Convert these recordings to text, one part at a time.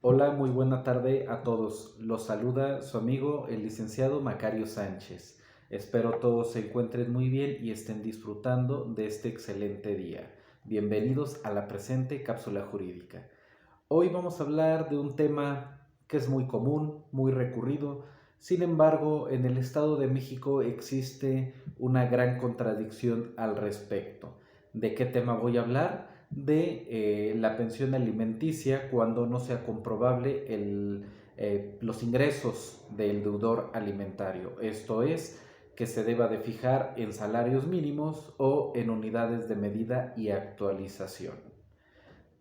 Hola, muy buena tarde a todos. Los saluda su amigo el licenciado Macario Sánchez. Espero todos se encuentren muy bien y estén disfrutando de este excelente día. Bienvenidos a la presente cápsula jurídica. Hoy vamos a hablar de un tema que es muy común, muy recurrido. Sin embargo, en el Estado de México existe una gran contradicción al respecto. ¿De qué tema voy a hablar? De la pensión alimenticia cuando no sea comprobable los ingresos del deudor alimentario. Esto es, que se deba de fijar en salarios mínimos o en unidades de medida y actualización.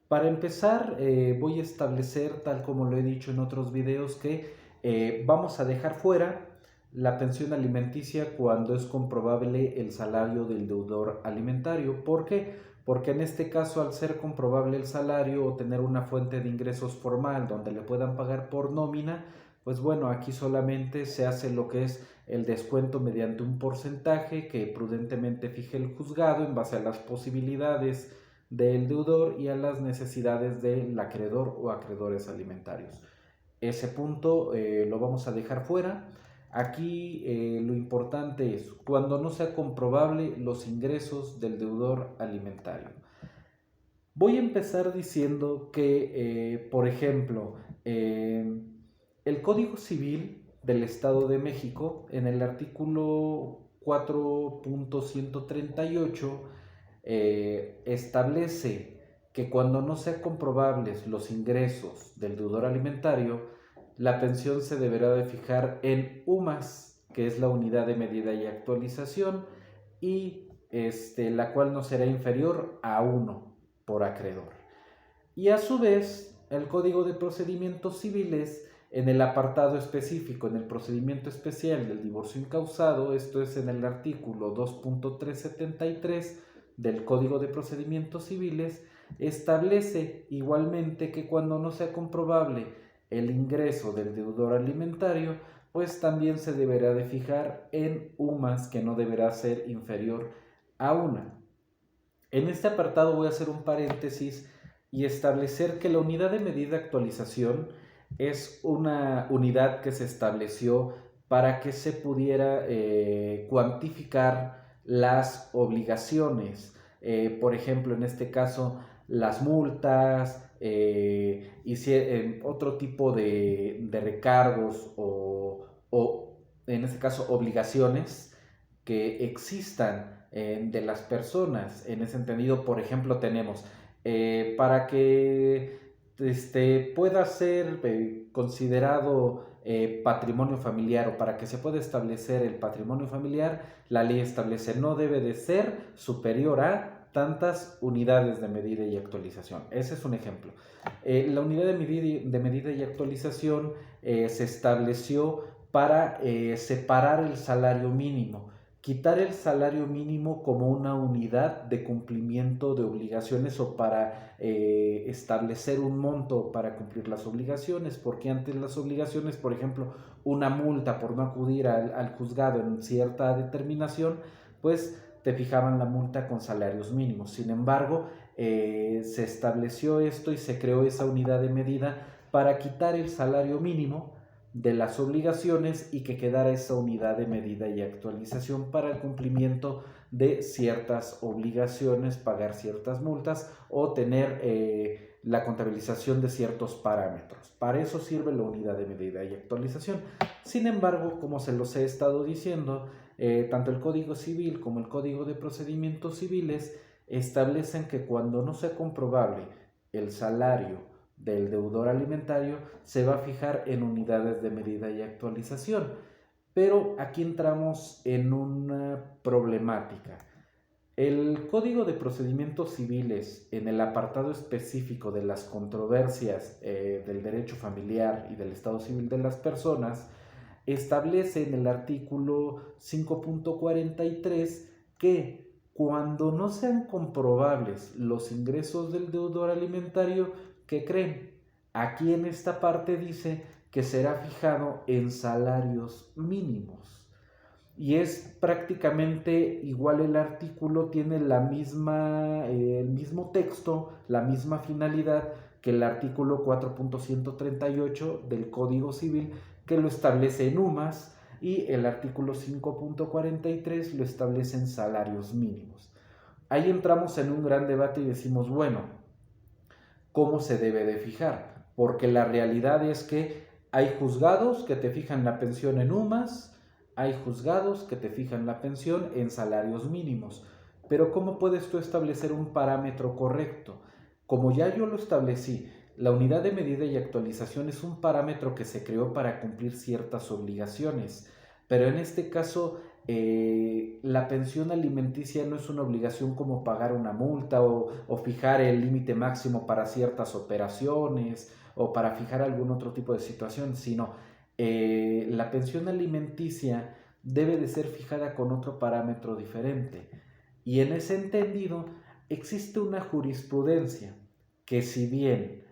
Para empezar, voy a establecer, tal como lo he dicho en otros videos, que vamos a dejar fuera la pensión alimenticia cuando es comprobable el salario del deudor alimentario. ¿Por qué? Porque en este caso, al ser comprobable el salario o tener una fuente de ingresos formal donde le puedan pagar por nómina, pues bueno, aquí solamente se hace lo que es el descuento mediante un porcentaje que prudentemente fije el juzgado en base a las posibilidades del deudor y a las necesidades del acreedor o acreedores alimentarios. Ese punto lo vamos a dejar fuera. Aquí lo importante es cuando no sea comprobable los ingresos del deudor alimentario. Voy a empezar diciendo que, por ejemplo, el Código Civil del Estado de México, en el artículo 4.138, establece que cuando no sean comprobables los ingresos del deudor alimentario, la pensión se deberá de fijar en UMAS, que es la unidad de medida y actualización, y la cual no será inferior a 1 por acreedor. Y a su vez, el Código de Procedimientos Civiles, en el apartado específico, en el procedimiento especial del divorcio incausado, esto es en el artículo 2.373 del Código de Procedimientos Civiles, establece igualmente que cuando no sea comprobable el ingreso del deudor alimentario, pues también se deberá de fijar en UMAS, que no deberá ser inferior a 1. En este apartado voy a hacer un paréntesis y establecer que la unidad de medida actualización es una unidad que se estableció para que se pudiera cuantificar las obligaciones. Por ejemplo, en este caso, las multas y otro tipo de recargos o, en este caso, obligaciones que existan de las personas. En ese entendido, por ejemplo, tenemos para que pueda ser considerado patrimonio familiar o para que se pueda establecer el patrimonio familiar, la ley establece no debe de ser superior a tantas unidades de medida y actualización. Ese es un ejemplo. La unidad de medida y actualización se estableció para separar el salario mínimo, quitar el salario mínimo como una unidad de cumplimiento de obligaciones o para establecer un monto para cumplir las obligaciones, porque antes las obligaciones, por ejemplo, una multa por no acudir al juzgado en cierta determinación, pues te fijaban la multa con salarios mínimos. Sin embargo, se estableció esto y se creó esa unidad de medida para quitar el salario mínimo de las obligaciones y que quedara esa unidad de medida y actualización para el cumplimiento de ciertas obligaciones, pagar ciertas multas o tener la contabilización de ciertos parámetros. Para eso sirve la unidad de medida y actualización. Sin embargo, como se los he estado diciendo, tanto el Código Civil como el Código de Procedimientos Civiles establecen que cuando no sea comprobable el salario del deudor alimentario, se va a fijar en unidades de medida y actualización. Pero aquí entramos en una problemática. El Código de Procedimientos Civiles, en el apartado específico de las controversias del derecho familiar y del estado civil de las personas, establece en el artículo 5.43 que cuando no sean comprobables los ingresos del deudor alimentario, ¿qué creen? Aquí en esta parte dice que será fijado en salarios mínimos. Y es prácticamente igual el artículo, tiene el mismo texto, la misma finalidad que el artículo 4.138 del Código Civil, que lo establece en UMAS, y el artículo 5.43 lo establece en salarios mínimos. Ahí entramos en un gran debate y decimos, bueno, ¿cómo se debe de fijar? Porque la realidad es que hay juzgados que te fijan la pensión en UMAS, hay juzgados que te fijan la pensión en salarios mínimos. Pero ¿cómo puedes tú establecer un parámetro correcto? Como ya yo lo establecí, la unidad de medida y actualización es un parámetro que se creó para cumplir ciertas obligaciones, pero en este caso la pensión alimenticia no es una obligación como pagar una multa o fijar el límite máximo para ciertas operaciones o para fijar algún otro tipo de situación, sino la pensión alimenticia debe de ser fijada con otro parámetro diferente. Y en ese entendido existe una jurisprudencia que, si bien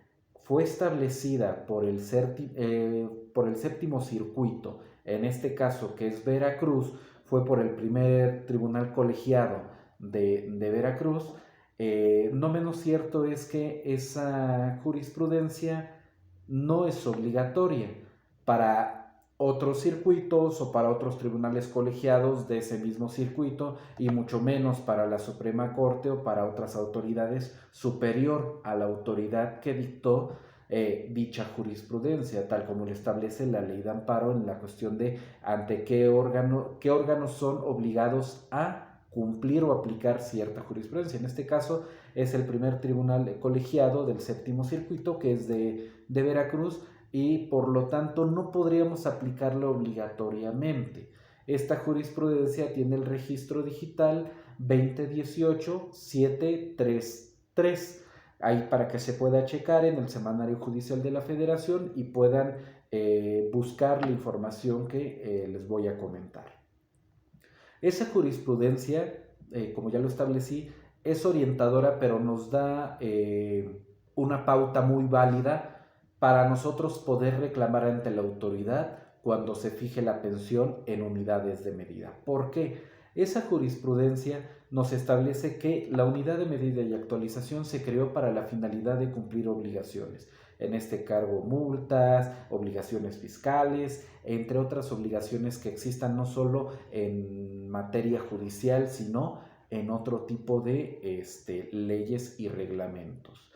fue establecida por el séptimo circuito, en este caso que es Veracruz, fue por el primer tribunal colegiado de Veracruz, no menos cierto es que esa jurisprudencia no es obligatoria para otros circuitos o para otros tribunales colegiados de ese mismo circuito, y mucho menos para la Suprema Corte o para otras autoridades superior a la autoridad que dictó dicha jurisprudencia, tal como lo establece la ley de amparo en la cuestión de ante qué órganos son obligados a cumplir o aplicar cierta jurisprudencia. En este caso es el primer tribunal colegiado del séptimo circuito, que es de Veracruz, y por lo tanto no podríamos aplicarlo obligatoriamente. Esta jurisprudencia tiene el registro digital 2018-733, ahí para que se pueda checar en el Semanario Judicial de la Federación y puedan buscar la información que les voy a comentar. Esa jurisprudencia, como ya lo establecí, es orientadora, pero nos da una pauta muy válida para nosotros poder reclamar ante la autoridad cuando se fije la pensión en unidades de medida. ¿Por qué? Esa jurisprudencia nos establece que la unidad de medida y actualización se creó para la finalidad de cumplir obligaciones. En este cargo, multas, obligaciones fiscales, entre otras obligaciones que existan no solo en materia judicial, sino en otro tipo de leyes y reglamentos.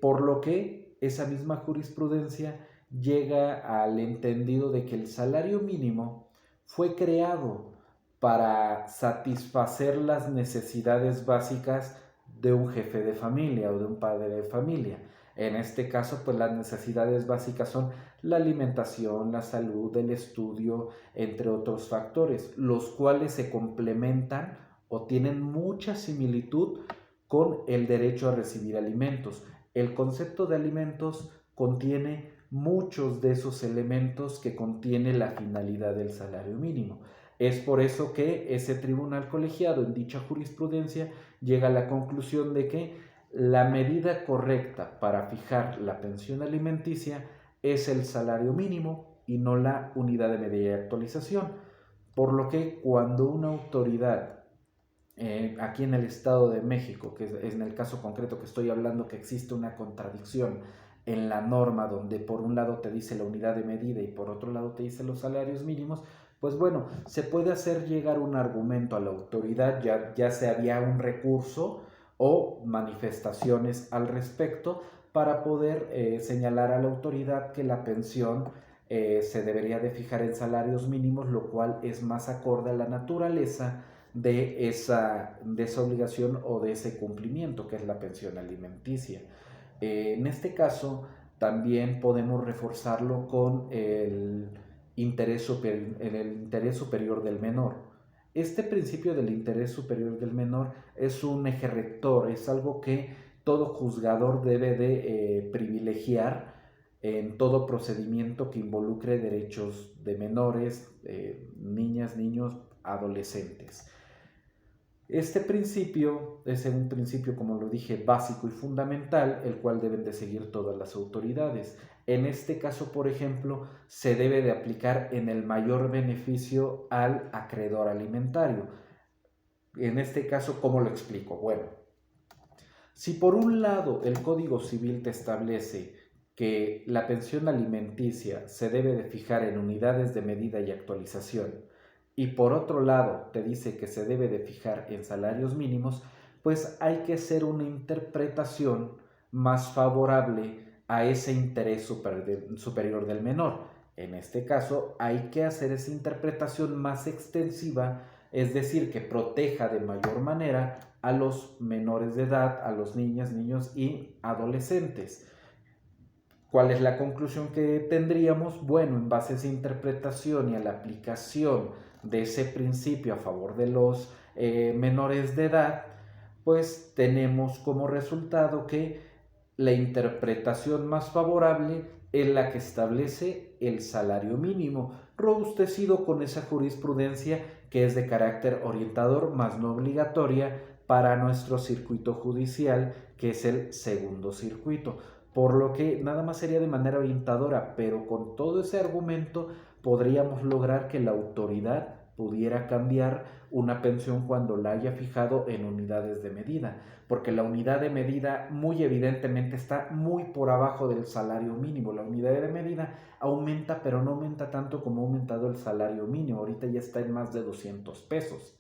Por lo que esa misma jurisprudencia llega al entendido de que el salario mínimo fue creado para satisfacer las necesidades básicas de un jefe de familia o de un padre de familia. En este caso, pues las necesidades básicas son la alimentación, la salud, el estudio, entre otros factores, los cuales se complementan o tienen mucha similitud con el derecho a recibir alimentos. El concepto de alimentos contiene muchos de esos elementos que contiene la finalidad del salario mínimo. Es por eso que ese tribunal colegiado en dicha jurisprudencia llega a la conclusión de que la medida correcta para fijar la pensión alimenticia es el salario mínimo y no la unidad de medida y actualización. Por lo que cuando una autoridad aquí en el Estado de México, que es en el caso concreto que estoy hablando, que existe una contradicción en la norma donde por un lado te dice la unidad de medida y por otro lado te dice los salarios mínimos, pues bueno, se puede hacer llegar un argumento a la autoridad, ya sea vía un recurso o manifestaciones al respecto, para poder señalar a la autoridad que la pensión se debería de fijar en salarios mínimos, lo cual es más acorde a la naturaleza de esa obligación o de ese cumplimiento que es la pensión alimenticia. En este caso también podemos reforzarlo con el interés superior del menor. Este principio del interés superior del menor es un eje rector, es algo que todo juzgador debe de privilegiar en todo procedimiento que involucre derechos de menores, niñas, niños, adolescentes. Este principio es un principio, como lo dije, básico y fundamental, el cual deben de seguir todas las autoridades. En este caso, por ejemplo, se debe de aplicar en el mayor beneficio al acreedor alimentario. En este caso, ¿cómo lo explico? Bueno, Si por un lado el Código Civil te establece que la pensión alimenticia se debe de fijar en unidades de medida y actualización, y por otro lado te dice que se debe de fijar en salarios mínimos, pues hay que hacer una interpretación más favorable a ese interés superior del menor. En este caso, hay que hacer esa interpretación más extensiva, es decir, que proteja de mayor manera a los menores de edad, a los niñas, niños y adolescentes. ¿Cuál es la conclusión que tendríamos? Bueno, en base a esa interpretación y a la aplicación de ese principio a favor de los menores de edad, pues tenemos como resultado que la interpretación más favorable es la que establece el salario mínimo, robustecido con esa jurisprudencia que es de carácter orientador, más no obligatoria para nuestro circuito judicial, que es el segundo circuito. Por lo que nada más sería de manera orientadora, pero con todo ese argumento podríamos lograr que la autoridad pudiera cambiar una pensión cuando la haya fijado en unidades de medida, porque la unidad de medida muy evidentemente está muy por abajo del salario mínimo. La unidad de medida aumenta, pero no aumenta tanto como ha aumentado el salario mínimo. Ahorita ya está en más de 200 pesos.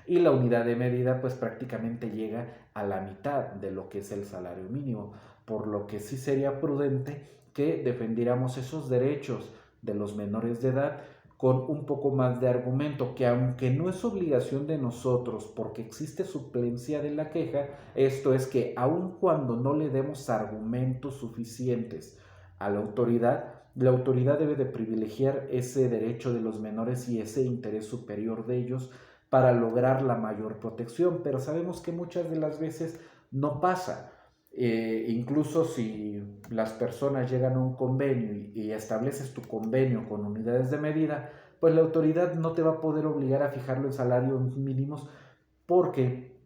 Y la unidad de medida pues prácticamente llega a la mitad de lo que es el salario mínimo, por lo que sí sería prudente que defendiéramos esos derechos de los menores de edad con un poco más de argumento, que aunque no es obligación de nosotros porque existe suplencia de la queja, esto es que aun cuando no le demos argumentos suficientes a la autoridad debe de privilegiar ese derecho de los menores y ese interés superior de ellos para lograr la mayor protección, pero sabemos que muchas de las veces no pasa. Incluso si las personas llegan a un convenio y estableces tu convenio con unidades de medida, pues la autoridad no te va a poder obligar a fijarlo en salarios mínimos porque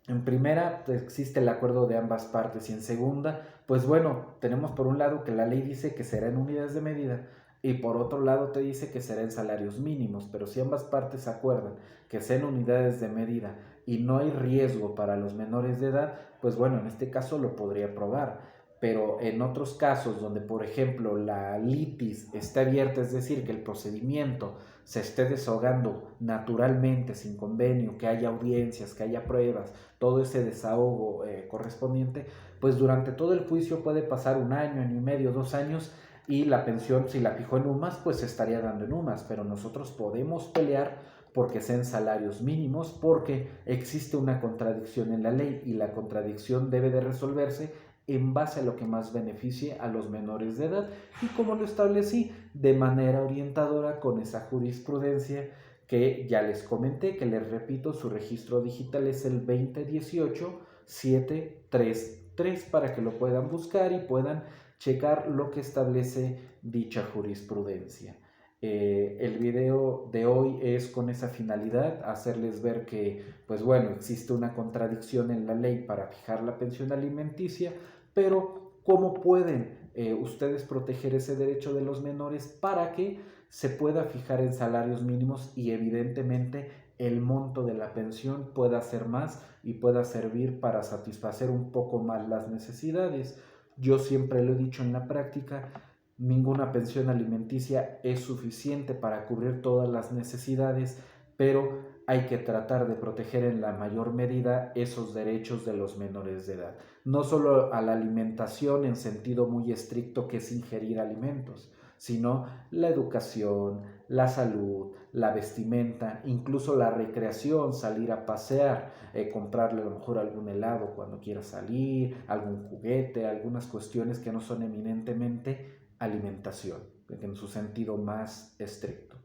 en primera pues, existe el acuerdo de ambas partes y en segunda, pues bueno, tenemos por un lado que la ley dice que será en unidades de medida y por otro lado te dice que será en salarios mínimos, pero si ambas partes acuerdan que sean unidades de medida y no hay riesgo para los menores de edad, pues bueno, en este caso lo podría aprobar. Pero en otros casos donde, por ejemplo, la litis está abierta, es decir, que el procedimiento se esté desahogando naturalmente, sin convenio, que haya audiencias, que haya pruebas, todo ese desahogo correspondiente, pues durante todo el juicio puede pasar un año, año y medio, 2 años, y la pensión, si la fijó en UMAS, pues se estaría dando en UMAS, pero nosotros podemos pelear porque sean salarios mínimos, porque existe una contradicción en la ley y la contradicción debe de resolverse en base a lo que más beneficie a los menores de edad y como lo establecí de manera orientadora con esa jurisprudencia que ya les comenté, que les repito, su registro digital es el 2018-733 para que lo puedan buscar y puedan checar lo que establece dicha jurisprudencia. El video de hoy es con esa finalidad, hacerles ver que, pues bueno, existe una contradicción en la ley para fijar la pensión alimenticia, pero ¿cómo pueden ustedes proteger ese derecho de los menores para que se pueda fijar en salarios mínimos y evidentemente el monto de la pensión pueda ser más y pueda servir para satisfacer un poco más las necesidades? Yo siempre lo he dicho en la práctica, ninguna pensión alimenticia es suficiente para cubrir todas las necesidades, pero hay que tratar de proteger en la mayor medida esos derechos de los menores de edad. No solo a la alimentación en sentido muy estricto que es ingerir alimentos, sino la educación, la salud, la vestimenta, incluso la recreación, salir a pasear, comprarle a lo mejor algún helado cuando quiera salir, algún juguete, algunas cuestiones que no son eminentemente alimentación, en su sentido más estricto.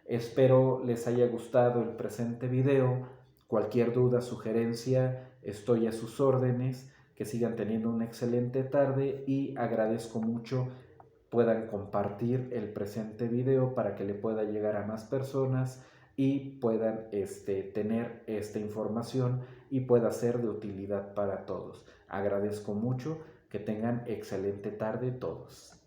Espero les haya gustado el presente video. Cualquier duda, sugerencia, estoy a sus órdenes. Que sigan teniendo una excelente tarde y agradezco mucho puedan compartir el presente video para que le pueda llegar a más personas y puedan tener esta información y pueda ser de utilidad para todos. Agradezco mucho, que tengan excelente tarde todos.